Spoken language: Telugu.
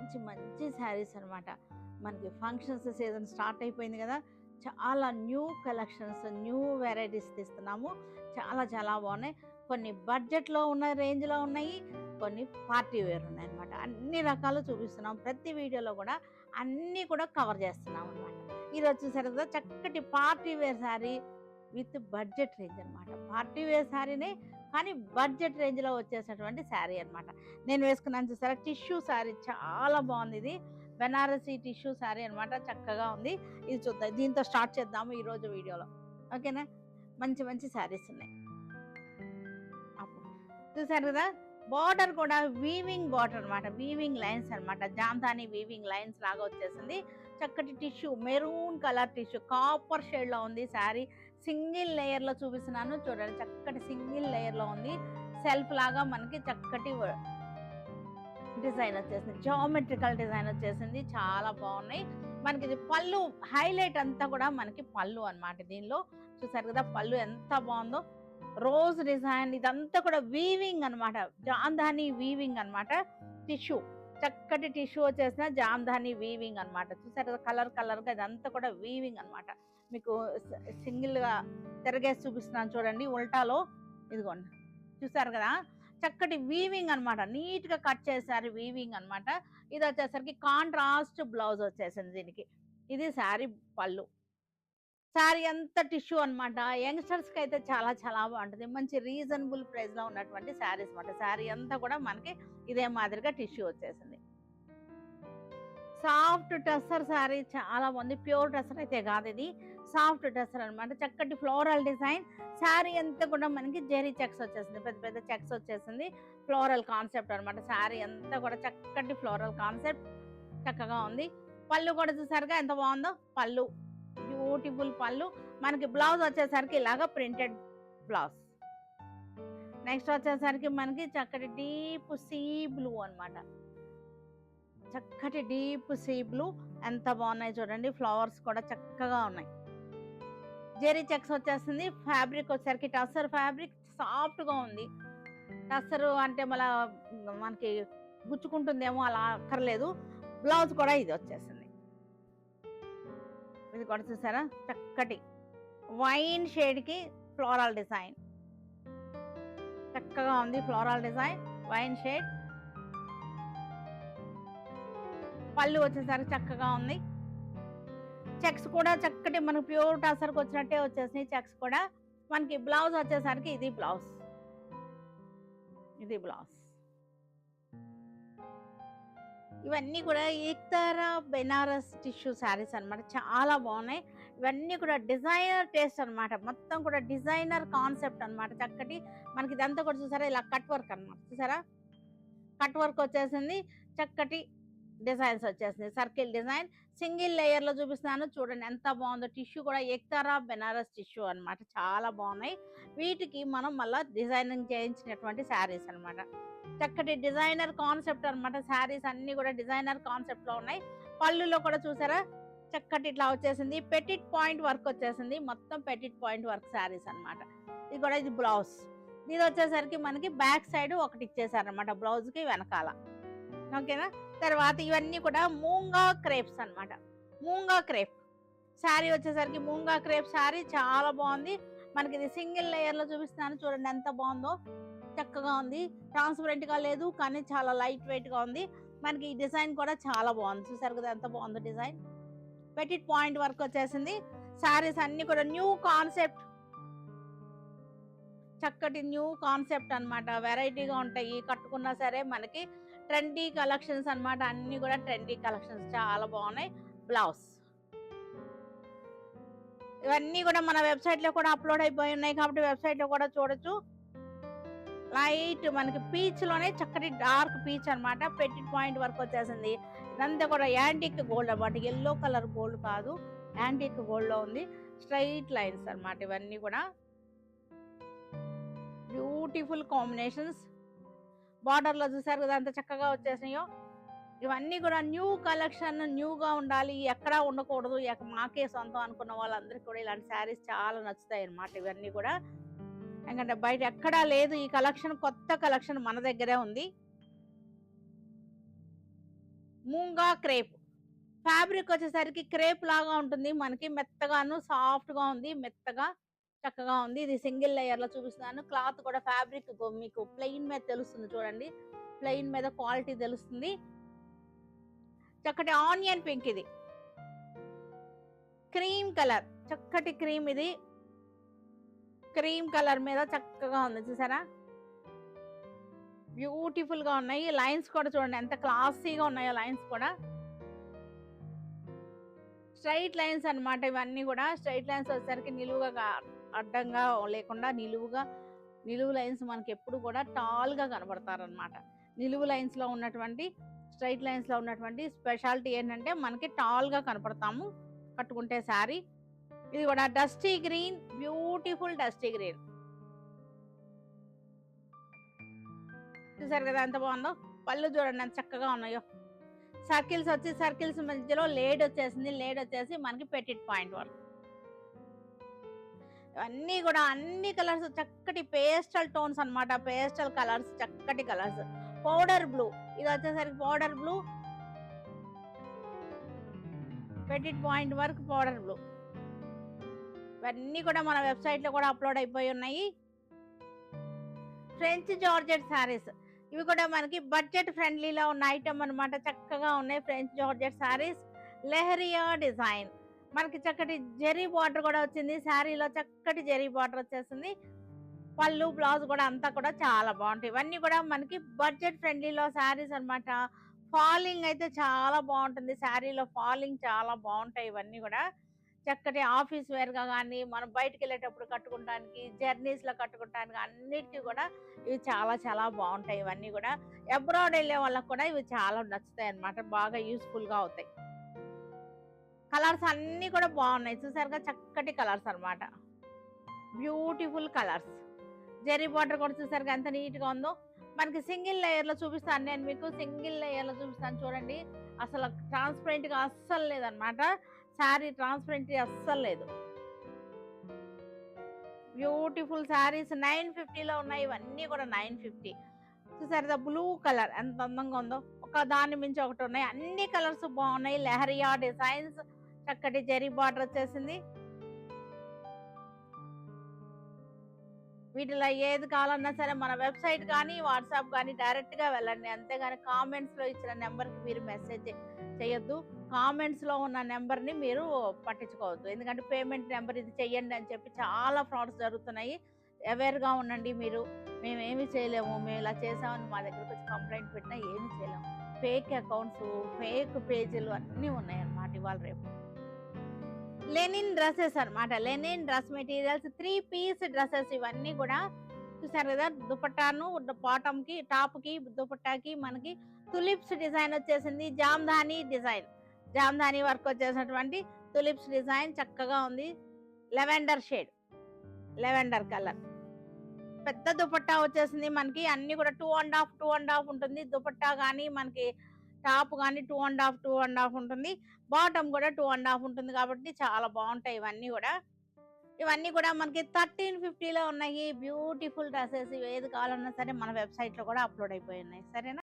మంచి మంచి శారీస్ అనమాట. మనకి ఫంక్షన్స్ సీజన్ స్టార్ట్ అయిపోయింది కదా! చాలా న్యూ కలెక్షన్స్, న్యూ వెరైటీస్ తీస్తున్నాము. చాలా చాలా బాగున్నాయి. కొన్ని బడ్జెట్‌లో ఉన్న రేంజ్‌లో ఉన్నాయి. కొన్ని పార్టీ వేర్ ఉన్నాయన్నమాట. అన్ని రకాలు చూపిస్తున్నాం. ప్రతి వీడియోలో కూడా అన్నీ కూడా కవర్ చేస్తున్నాం అనమాట. ఈరోజు చూసారు కదా! చక్కటి party wear sari with budget range అనమాట. పార్టీ వేర్ శారీనే కానీ బడ్జెట్ రేంజ్‌లో వచ్చేసేటువంటి శారీ అనమాట. నేను వేసుకున్నాను చూసారా? టిష్యూ శారీ చాలా బాగుంది ఇది. బెనారసీ టిష్యూ శారీ అనమాట. చక్కగా ఉంది. ఇది చూద్దాం. దీంతో స్టార్ట్ చేద్దాము ఈరోజు వీడియోలో. ఓకేనా? మంచి మంచి శారీస్ ఉన్నాయి. అప్పుడు చూసారు కదా! బార్డర్ కూడా వీవింగ్ బార్డర్ అనమాట. వీవింగ్ లైన్స్ అనమాట. జామ్దాని వీవింగ్ లైన్స్ లాగా వచ్చేసింది. చక్కటి tissue maroon colour tissue copper షేడ్లో ఉంది శారీ. సింగిల్ లేయర్లో చూపిస్తున్నాను చూడండి. చక్కటి సింగిల్ లేయర్లో ఉంది. సెల్ఫ్ లాగా మనకి చక్కటి డిజైన్ వచ్చేసింది. జామెట్రికల్ డిజైన్ వచ్చేసింది. చాలా బాగున్నాయి. మనకి ఇది పళ్ళు హైలైట్ అంతా కూడా మనకి పళ్ళు అనమాట. దీనిలో చూసారు కదా పళ్ళు ఎంత బాగుందో. రోజ్ డిజైన్ ఇదంతా కూడా వీవింగ్ అనమాట. జామ్దాని వీవింగ్ అనమాట. టిష్యూ చక్కటి టిష్యూ వచ్చేసిన జామ్దాని వీవింగ్ అనమాట. చూసారు కదా కలర్ కలర్గా ఇదంతా కూడా వీవింగ్ అనమాట. మీకు సింగిల్గా తిరగేసి చూపిస్తున్నాను చూడండి. ఉల్టాలో ఇదిగోండి చూసారు కదా చక్కటి వీవింగ్ అనమాట. నీట్గా కట్ చేశారు వీవింగ్ అనమాట. ఇది వచ్చేసరికి కాంట్రాస్ట్ బ్లౌజ్ వచ్చేసింది దీనికి. ఇది శారీ పళ్ళు. శారీ అంతా టిష్యూ అనమాట. యంగ్స్టర్స్కి అయితే చాలా చాలా బాగుంటుంది. మంచి రీజనబుల్ ప్రైస్లో ఉన్నటువంటి శారీస్ అనమాట. శారీ అంతా కూడా మనకి ఇదే మాదిరిగా టిష్యూ వచ్చేసింది. సాఫ్ట్ టస్సర్ శారీ చాలా బాగుంది. ప్యూర్ టస్సర్ అయితే కాదు ఇది. సాఫ్ట్ టస్సర్ అనమాట. చక్కటి ఫ్లోరల్ డిజైన్. శారీ అంతా కూడా మనకి జెరీ చెక్స్ వచ్చేసింది. పెద్ద పెద్ద చెక్స్ వచ్చేసింది. ఫ్లోరల్ కాన్సెప్ట్ అనమాట. శారీ అంతా కూడా చక్కటి ఫ్లోరల్ కాన్సెప్ట్ చక్కగా ఉంది. పళ్ళు కూడా చూసారుగా ఎంత బాగుందో. పళ్ళు బ్యూటిఫుల్ పళ్ళు. మనకి బ్లౌజ్ వచ్చేసరికి ఇలాగా ప్రింటెడ్ బ్లౌజ్. నెక్స్ట్ వచ్చేసరికి మనకి చక్కటి డీప్ సీ బ్లూ అనమాట. చక్కటి డీప్ సీ బ్లూ ఎంత బాగున్నాయి చూడండి. ఫ్లవర్స్ కూడా చక్కగా ఉన్నాయి. జెరీ చెక్స్ వచ్చేసింది. ఫ్యాబ్రిక్ వచ్చేసరికి టస్సర్ ఫ్యాబ్రిక్ సాఫ్ట్గా ఉంది. టస్సర్ అంటే మళ్ళా మనకి గుచ్చుకుంటుందేమో అలా అక్కర్లేదు. బ్లౌజ్ కూడా ఇది వచ్చేసింది. ఇది కూడా చూసారా చక్కటి వైన్ షేడ్కి ఫ్లోరల్ డిజైన్ చక్కగా ఉంది. Floral design wine shade. పళ్ళు వచ్చేసరికి చక్కగా ఉంది. చెక్స్ కూడా చక్కటి మనకి ప్యూర్ టసర్కి వచ్చినట్టే వచ్చేసినాయి. చెక్స్ కూడా మనకి బ్లౌజ్ వచ్చేసరికి ఇది బ్లౌజ్. ఇది బ్లౌజ్. ఇవన్నీ కూడా ఏక్తారా బెనారస్ టిష్యూ శారీస్ అనమాట. చాలా బాగున్నాయి. ఇవన్నీ కూడా డిజైనర్ టేస్ట్ అనమాట. మొత్తం కూడా డిజైనర్ కాన్సెప్ట్ అనమాట. చక్కటి మనకి ఇదంతా కూడా చూసారా ఇలా కట్ వర్క్ అనమాట. చూసారా కట్ వర్క్ వచ్చేసింది. చక్కటి డిజైన్స్ వచ్చేసింది. సర్కిల్ డిజైన్ సింగిల్ లేయర్లో చూపిస్తున్నాను చూడండి ఎంత బాగుందో. టిష్యూ కూడా ఏక్తారా బెనారస్ టిష్యూ అనమాట. చాలా బాగున్నాయి. వీటికి మనం మళ్ళీ డిజైనింగ్ చేయించినటువంటి శారీస్ అనమాట. చక్కటి డిజైనర్ కాన్సెప్ట్ అనమాట. శారీస్ అన్ని కూడా డిజైనర్ కాన్సెప్ట్ లో ఉన్నాయి. పళ్ళులో కూడా చూసారా చక్కటి ఇట్లా వచ్చేసింది. పెటిట్ పాయింట్ వర్క్ వచ్చేసింది. మొత్తం పెటిట్ పాయింట్ వర్క్ శారీస్ అనమాట. ఇది కూడా ఇది బ్లౌజ్. ఇది వచ్చేసరికి మనకి బ్యాక్ సైడ్ ఒకటి ఇచ్చేసారనమాట బ్లౌజ్ కి వెనకాల. ఓకేనా? తర్వాత ఇవన్నీ కూడా మూంగా క్రేప్స్ అనమాట. మూంగా క్రేప్ శారీ వచ్చేసరికి మూంగా క్రేప్ శారీ చాలా బాగుంది. మనకి ఇది సింగిల్ లేయర్ లో చూపిస్తున్నాను చూడండి ఎంత బాగుందో. చక్కగా ఉంది. ట్రాన్స్పరెంట్ గా లేదు కానీ చాలా లైట్ వెయిట్ గా ఉంది. మనకి ఈ డిజైన్ కూడా చాలా బాగుంది. చూసారు కదా ఎంత బాగుందో డిజైన్. పెటిట్ పాయింట్ వర్క్ వచ్చేసింది. శారీస్ అన్ని కూడా న్యూ కాన్సెప్ట్. చక్కటి న్యూ కాన్సెప్ట్ అనమాట. వెరైటీగా ఉంటాయి. కట్టుకున్నా సరే మనకి ట్రెండీ కలెక్షన్స్ అనమాట. అన్ని కూడా ట్రెండీ కలెక్షన్స్ చాలా బాగున్నాయి. బ్లౌజ్ ఇవన్నీ కూడా మన వెబ్సైట్ లో కూడా అప్లోడ్ అయిపోయి ఉన్నాయి కాబట్టి వెబ్సైట్ లో కూడా చూడొచ్చు. లైట్ మనకి పీచ్ లోనే చక్కటి డార్క్ పీచ్ అనమాట. పెటిట్ పాయింట్ వర్క్ వచ్చేసింది. ఇదంతా కూడా యాంటిక్ గోల్డ్ అనమాట. ఎల్లో కలర్ గోల్డ్ కాదు, యాంటిక్ గోల్డ్ లో ఉంది. స్ట్రైట్ లైన్స్ అనమాట. ఇవన్నీ కూడా బ్యూటిఫుల్ కాంబినేషన్స్. బార్డర్ లో చూసారు కదా అంత చక్కగా వచ్చేసినాయో. ఇవన్నీ కూడా న్యూ కలెక్షన్. న్యూగా ఉండాలి, ఎక్కడా ఉండకూడదు, మాకే సొంతం అనుకున్న వాళ్ళందరికీ కూడా ఇలాంటి శారీస్ చాలా నచ్చుతాయి అనమాట. ఇవన్నీ కూడా ఎందుకంటే బయట ఎక్కడా లేదు ఈ కలెక్షన్. కొత్త కలెక్షన్ మన దగ్గరే ఉంది. మూంగా క్రేప్. ఫ్యాబ్రిక్ వచ్చేసరికి క్రేప్ లాగా ఉంటుంది. మనకి మెత్తగాను, సాఫ్ట్‌గా ఉంది. మెత్తగా చక్కగా ఉంది. ఇది సింగిల్ లేయర్‌లో చూపిస్తున్నాను. క్లాత్ కూడా ఫ్యాబ్రిక్ మీకు ప్లెయిన్ మీద తెలుస్తుంది చూడండి. ప్లెయిన్ మీద క్వాలిటీ తెలుస్తుంది. చక్కటి ఆనియన్ పింక్ ఇది. Cream colour. చక్కటి క్రీమ్ ఇది. క్రీమ్ కలర్ మీద చక్కగా ఉంది చూసారా? బ్యూటిఫుల్‌గా ఉన్నాయి. లైన్స్ కూడా చూడండి ఎంత క్లాసీగా ఉన్నాయో లైన్స్ కూడా. స్ట్రెయిట్ లైన్స్ అన్నమాట ఇవన్నీ గూడా. స్ట్రెయిట్ లైన్స్ వచ్చేసరికి నిలువుగా అడ్డంగా లేకుండా నిలువు లైన్స్ మనకెప్పుడు కూడా టాల్‌గా కనపడతారనమాట. నిలువు లైన్స్‌లో ఉన్నటువంటి స్ట్రెయిట్ లైన్స్‌లో ఉన్నటువంటి స్పెషాలిటీ ఏంటంటే మనకి టాల్‌గా కనపడతాము కట్టుకుంటే శారీ. ఇది కూడా dusty green, beautiful dusty green. చూసారు కదా ఎంత బాగుందో. పళ్ళు చూడండి ఎంత చక్కగా ఉన్నాయో. సర్కిల్స్ మధ్యలో లేడ్ వచ్చేసింది. లేడ్ వచ్చేసి మనకి పెటిట్ పాయింట్ వర్క్. ఇవన్నీ కూడా అన్ని కలర్స్ చక్కటి పేస్టల్ టోన్స్ అన్నమాట. పేస్టల్ కలర్స్, చక్కటి కలర్స్. పౌడర్ బ్లూ, ఇది వచ్చేసరికి powder blue, Pettit point work, powder blue. ఇవన్నీ కూడా మన వెబ్సైట్ లో కూడా అప్లోడ్ అయిపోయి ఉన్నాయి. ఫ్రెంచ్ జార్జెట్ శారీస్, ఇవి కూడా మనకి బడ్జెట్ ఫ్రెండ్లీలో ఉన్న ఐటమ్ అన్నమాట. చక్కగా ఉన్నాయి French georgette saris. Lehariya design, మనకి చక్కటి జెరీ బార్డర్ కూడా వచ్చింది. శారీలో చక్కటి జెరీ బార్డర్ వచ్చేసింది. పళ్ళు బ్లౌజ్ కూడా అంతా కూడా చాలా బాగుంటాయి. ఇవన్నీ కూడా మనకి బడ్జెట్ ఫ్రెండ్లీలో శారీస్ అన్నమాట. ఫాలింగ్ అయితే చాలా బాగుంటుంది. శారీలో ఫాలింగ్ చాలా బాగుంటాయి. ఇవన్నీ కూడా చక్కటి ఆఫీస్ వేర్గా కానీ మనం బయటకు వెళ్ళేటప్పుడు కట్టుకోవడానికి, జర్నీస్లో కట్టుకోవడానికి అన్నిటికీ కూడా ఇవి చాలా చాలా బాగుంటాయి. ఇవన్నీ కూడా అబ్రాడ్ వెళ్ళే వాళ్ళకి కూడా ఇవి చాలా నచ్చుతాయి అన్నమాట. బాగా యూస్ఫుల్గా అవుతాయి. కలర్స్ అన్నీ కూడా బాగున్నాయి చూసారుగా, చక్కటి కలర్స్ అన్నమాట. Beautiful colours. జెరీ బార్డర్ కూడా చూసారుగా ఎంత నీట్గా ఉందో. మనకి సింగిల్ లేయర్లో చూపిస్తాను నేను మీకు. సింగిల్ లేయర్లో చూపిస్తాను చూడండి. అసలు ట్రాన్స్పరెంట్గా అస్సలు లేదనమాట. శారీ ట్రాన్స్పరెంట్ అస్సలు లేదు. బ్యూటిఫుల్ శారీస్ 950లో ఉన్నాయి. ఇవన్నీ కూడా 950. చూసారు బ్లూ కలర్ ఎంత అందంగా ఉందో. ఒక దాని మించి ఒకటి ఉన్నాయి. అన్ని కలర్స్ బాగున్నాయి. లెహరియా డిజైన్స్, చక్కటి జెరీ బార్డర్ వచ్చేసింది. వీటిలో ఏది కావాలన్నా సరే మన వెబ్సైట్ కానీ, వాట్సాప్ కానీ డైరెక్ట్గా వెళ్ళండి. అంతేగాని కామెంట్స్లో ఇచ్చిన నెంబర్కి మీరు మెసేజ్ చేయొద్దు. కామెంట్స్లో ఉన్న నెంబర్ని మీరు పట్టించుకోవద్దు. ఎందుకంటే పేమెంట్ నెంబర్ ఇది చెయ్యండి అని చెప్పి చాలా ఫ్రాడ్స్ జరుగుతున్నాయి. అవేర్గా ఉండండి మీరు. మేమేమి చేయలేము, మేము ఇలా చేసామని మా దగ్గరకు వచ్చి కంప్లైంట్ పెట్టినా ఏమీ చేయలేము. ఫేక్ అకౌంట్స్, ఫేక్ పేజీలు అన్నీ ఉన్నాయన్నమాట ఇవాళ రేపు. లెనిన్ డ్రెస్సెస్ అన్నమాట. Linen dress materials, 3 piece dresses ఇవన్నీ కూడా చూసారు కదా. దుపట్టాను బాటమ్ కి, టాప్ కి, దుపట్టాకి మనకి తులిప్స్ డిజైన్ వచ్చేసింది. జామ్దాని డిజైన్, జామ్దాని వర్క్ వచ్చేసినటువంటి తులిప్స్ డిజైన్ చక్కగా ఉంది. Lavender shade, lavender colour. పెద్ద దుపట్టా వచ్చేసింది మనకి. అన్ని కూడా 2.5 ఉంటుంది. దుపట్టా కానీ మనకి టాప్ కానీ 2.5 ఉంటుంది. బాటమ్ కూడా 2.5 ఉంటుంది. కాబట్టి చాలా బాగుంటాయి ఇవన్నీ కూడా. ఇవన్నీ కూడా మనకి 1350లో ఉన్నాయి. Beautiful dresses. ఏది కావాలన్నా సరే మన వెబ్సైట్ లో కూడా అప్లోడ్ అయిపోయి ఉన్నాయి. సరేనా?